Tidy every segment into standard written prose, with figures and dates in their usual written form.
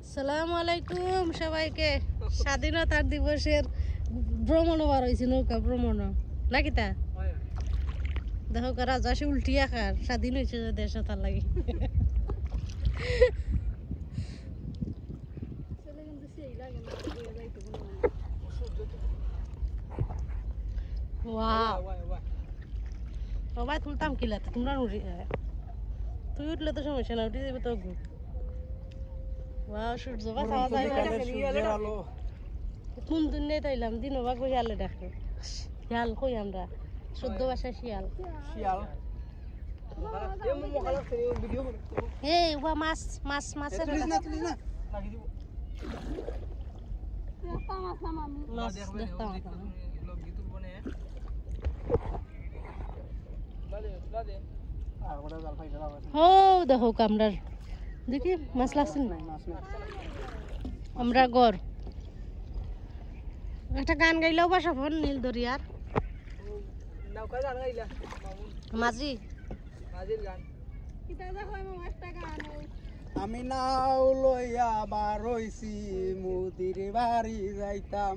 আসসালামু আলাইকুম সবাইকে। স্বাধীনতার দিবসের ভ্রমণ বার হয়েছে, নৌকা ভ্রমণ নাকি তা দেখো রাজা সে উল্টিয়া খার স্বাধীন হয়েছে যে দেশ তার লাগে। সবাই তুলতাম কিলাতে তোমরা উঠি, তুই উঠলে তো সমস্যা না, উঠে যাবে তো। সূর্য কোন দিন নেই তাইলাম দিন বা শিয়ালে ডাকে, শিয়াল কই আমরা শুদ্ধ ভাষায় শিয়াল। এই ওয়া মাছ মাছ মাছের মাছ দেখতাম। ও দেখো কামরার দেখি মাছ লাগছে না আমরা গড়। একটা গান গাইলেও বাসা ফোন নীল দরিয়ার মাঝি আমি নাও লইয়া বার হইছি মুদির বাড়ি যাইতাম।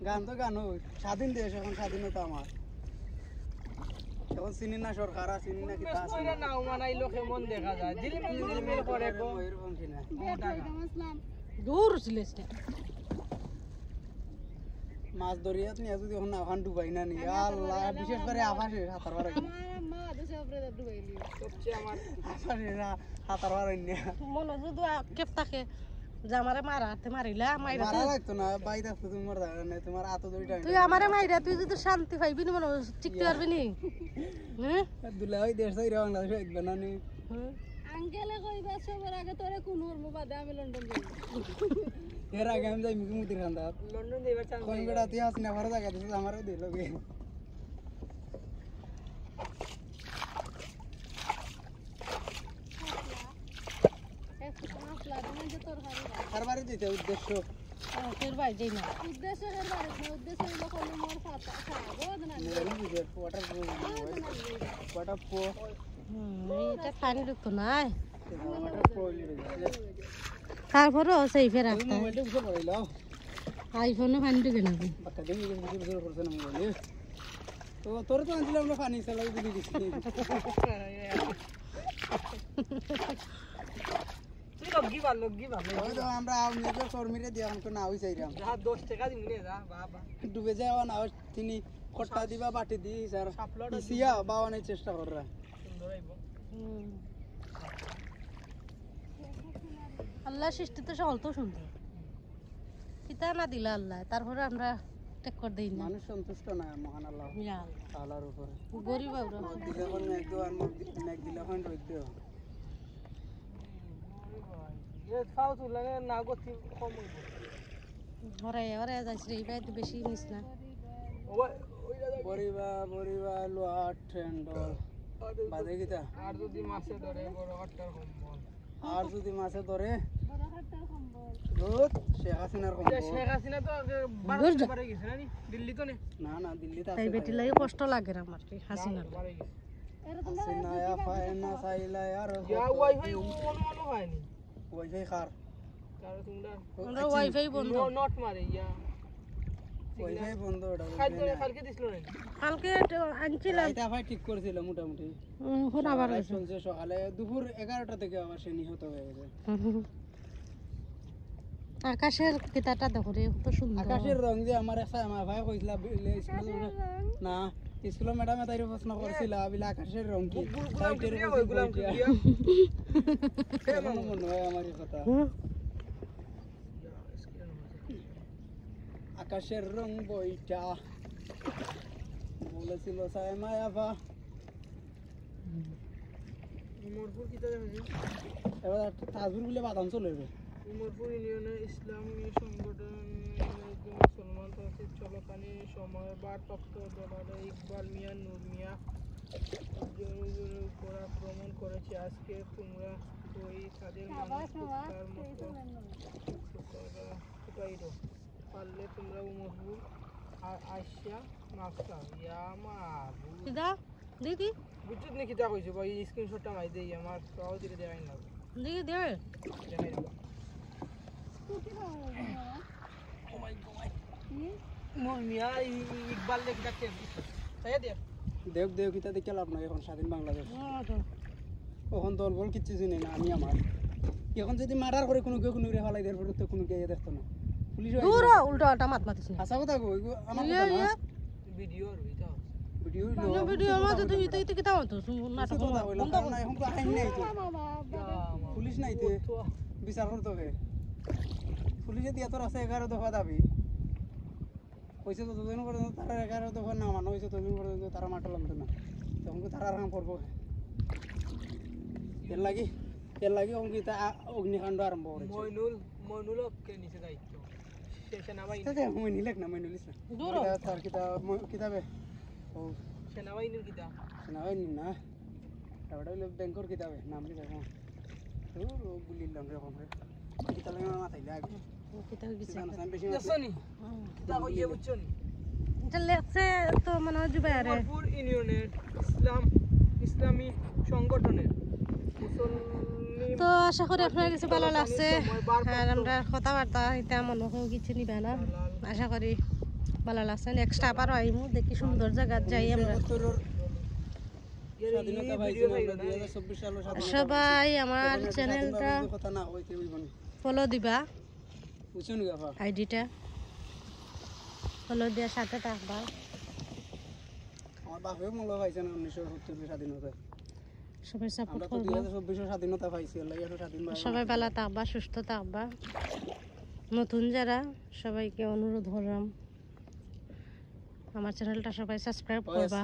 গান তো গান স্বাধীন দেশ, এখন স্বাধীনতা আমার এখন চিনি না সরকার চিনি না কিতা দূর ছিল মাছ ধরিয়া নিয়ে যদি এখন আফান ডুবাই না নি আল্লাহ, বিশেষ করে আফাসে সাঁতার পারে সাঁতার পারে মনে যদি কেপ থাকে যে আমারে মারাতে মারিলা মাইরা লাগতো না বাইরে আসতো তোমার তোমার আতো দড়িটা তুই আমারে মাইরা তুই যদি শান্তি পাইবি না মনে টিকতে পারবি নি। দুলা ওই দেশ থেকে বাংলাদেশ আসবে না নি আঙ্কেলে কইবা সবার আগে তোরে কোন হরমো বাদে আমি লন্ডন যাই। এর আগে আমি যাই মুদির খান্দা লন্ডন যাইবার চান্স কোন বেটা তুই হাসিনা ভালো জায়গা দিছিস আমারও দিল গে। হারবারে যেতে উদ্দেশ্য তোর ভাই যাই না উদ্দেশ্য হারবারে না, উদ্দেশ্য হলো কোন মোর ফাটা খাবো না ওয়াটার পো এটা পানি ঢুকতো নাই ওয়াটার পো তারপরও সেই ফেরা মোবাইলটা উঠে পড়িল আইফোনে পানি ঢুকে না বাচ্চা দেখি বুঝে করছে না মোবাইল তো তোর তো আনছিলাম আমরা পানি চালাই দিলি দিছি আমরা নিজের কর্মীরে দিয়ে আমাকে না হয়ে চাইলাম 10 টাকা দিন ডুবে যাওয়া না তিনি খট্টা দিবা বাটি দি স্যার ইসিয়া বাওয়ানোর চেষ্টা কররা আল্লাহ সৃষ্টি তো সকল তো সুন্দর কিতা না দিলা আল্লাহ, তারপরে আমরা টেক্কর দেই না। মানুষ সন্তুষ্ট না মহান আল্লাহ তাআলার উপরে গরিব আমরা দিলে কোন এক দোয়ার মেঘ দিলে কোন রইদ দিও এ ফাউতু লাগে না গতি কম হইব ওরে ওরে যাইছ রে ভাই তো বেশি নিস না বরিবা লোয়া ট্রেন্ডল বাদে কিটা আর যদি মাছে ধরে বড় হট্টার কম্বল আর যদি মাছে ধরে বড় হাটার কম্বল দুধ শেখ হাসিনার কম্বল শেখ হাসিনা তো বারোটা পারে গেছে না দিল্লি তো না দিল্লিতে তাই বেটি লাগে কষ্ট লাগে আমার কি হাসিনা হাসিনা या ফায়না সাইলা আর ইয়া ওয়াইফাই অনু হয়নি ওয়াইফাই খার কারণ তোমরা আমরা ওয়াইফাই বন্ধ নট মারে ইয়া ওয়াইফাই বন্ধ ওটা কালকে দিছিল না কালকে আনছিলাম এটা ভাই ঠিক করেছিল মোটামুটি এখন আবার শুনছে সকালে দুপুর 11টা থেকে আমার সে নিহত হয়ে গেছে। আকাশের কিতাটা দেখো রে কত সুন্দর আকাশের রং যে আমার আমার ভাই কইছিল না স্কুল ম্যাডামে তাইরে প্রশ্ন করছিল বিলা আকাশের রং কি সাইটের ওইগুলো মনে হয় আমার কথা আকাশের রং বইটা বলেছিল সাই মায়াবা উমরপুর কিতা যাবে এবার তাজপুর বলে বাদাম চলে যাবে উমরপুর ইউনিয়নের ইসলামী সংগঠন মুসলমান তৌহিদ চলকানি সময় ভারপ্রাপ্ত দলালে ইকবাল মিয়া নূর মিয়া উপর আক্রমণ করেছে। আজকে তোমরা ওই তাদের পারলে তোমরা উমরপুর আর আইসা মাফসা ইয়া মাবু দিদা দিদি বুঝছিস নাকি তা কইছো ভাই স্ক্রিনশটটা মাই দেই আমার সহজ দিকে দেখাই না দেখি দে দেখাই দাও কুটি খাওয়া ও মাই গড মোর মিয়া ইকবাল লেখ ডাকতে তাই দে দেখ দেখ কিতা দেখে লাভ নাই এখন স্বাধীন বাংলাদেশ এখন দল বল কিচ্ছু চিনি না আমি আমার এখন যদি মার্ডার করে কোনো কেউ কোনো ফেলাই দেওয়ার পরে তো কোনো কে দেখতো না পুলিশ দূর উল্টা উল্টা মাত মাতিস না হাসা কথা কই আমার ইয়া কথা ইয়া না ভিডিও আর ভিডিও ভিডিও না ভিডিও মধ্যে তুই তুই তুই কিতা হতো নাটক কথা হইলো কারণ এখন তো আইন নাই তো বাবা পুলিশ নাই তো বিচার করতে হবে পুলিশে দিয়া তোর আছে 11 দফা দাবি কইছে তো দুদিন পর্যন্ত তারা 11 দফা না মানো হইছে ততদিন পর্যন্ত তারা মাঠে নামতো না তখন তারা আরাম করবো এর লাগি অঙ্কিতা অগ্নিকাণ্ড আরম্ভ করেছে মইনুল কে নিচে দায়িত্ব সেনাবাহিনী তাতে মই নিলেক না মই নিলিস না দূর তার কিতাবে ও সেনাবাহিনীর কিতা সেনাবাহিনী না ওটা হইলো ব্যাংকর কিতাবে নাম কি দেখো ও গুলিলাম রে কম রে কিতা লাগে মাথায় লাগে কিতা গিছে জানো আমি বেশি দেখছনি কিতা কইয়ে বুঝছনি এটা লেখছে তো মনে জুবারে উমরপুর ইউনিয়নের ইসলামী সংগঠনের মুসলিম তো আশা করি আপনার কিছু ভালো লাগছে আর আমরা কথাবার্তা এটা মনে হয় কিছু নিবে না আশা করি ভালো লাগছে নেক্সট আবার আইমু দেখি সুন্দর জায়গা যাই আমরা স্বাধীনতা পাইছি আমরা 2024 সালের স্বাধীনতা সবাই আমার চ্যানেলটা কথা না হইতে হইব না ফলো দিবা বুঝছেন গাফা আইডিটা ফলো দেওয়ার সাথে থাকবা আমার বাপেও মূল্য পাইছে না 1970 স্বাধীনতা সবাই সাপোর্ট আমরা তো করবা 2024 স্বাধীনতা পাইছি আল্লাহ এত স্বাধীন সবাই ভালো থাকবা সুস্থ থাকবা নতুন যারা সবাইকে অনুরোধ করলাম আমার চ্যানেলটা সবাই সাবস্ক্রাইব করবা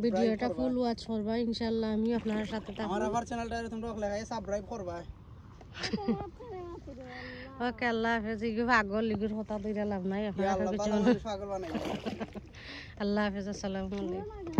ভিডিওটা ফুল ওয়াচ করবা ইনশাআল্লাহ আমি আপনার সাথে থাকবো আমার আবার চ্যানেলটা তোমরা লাগাই সাবস্ক্রাইব করবা ওকে আল্লাহ হাফেজ ইগু পাগল লিগুর কথা দইরা লাভ নাই ইয়া আপনারা আল্লাহ কিছু পাগল বানাই আল্লাহ হাফেজ আসসালামু আলাইকুম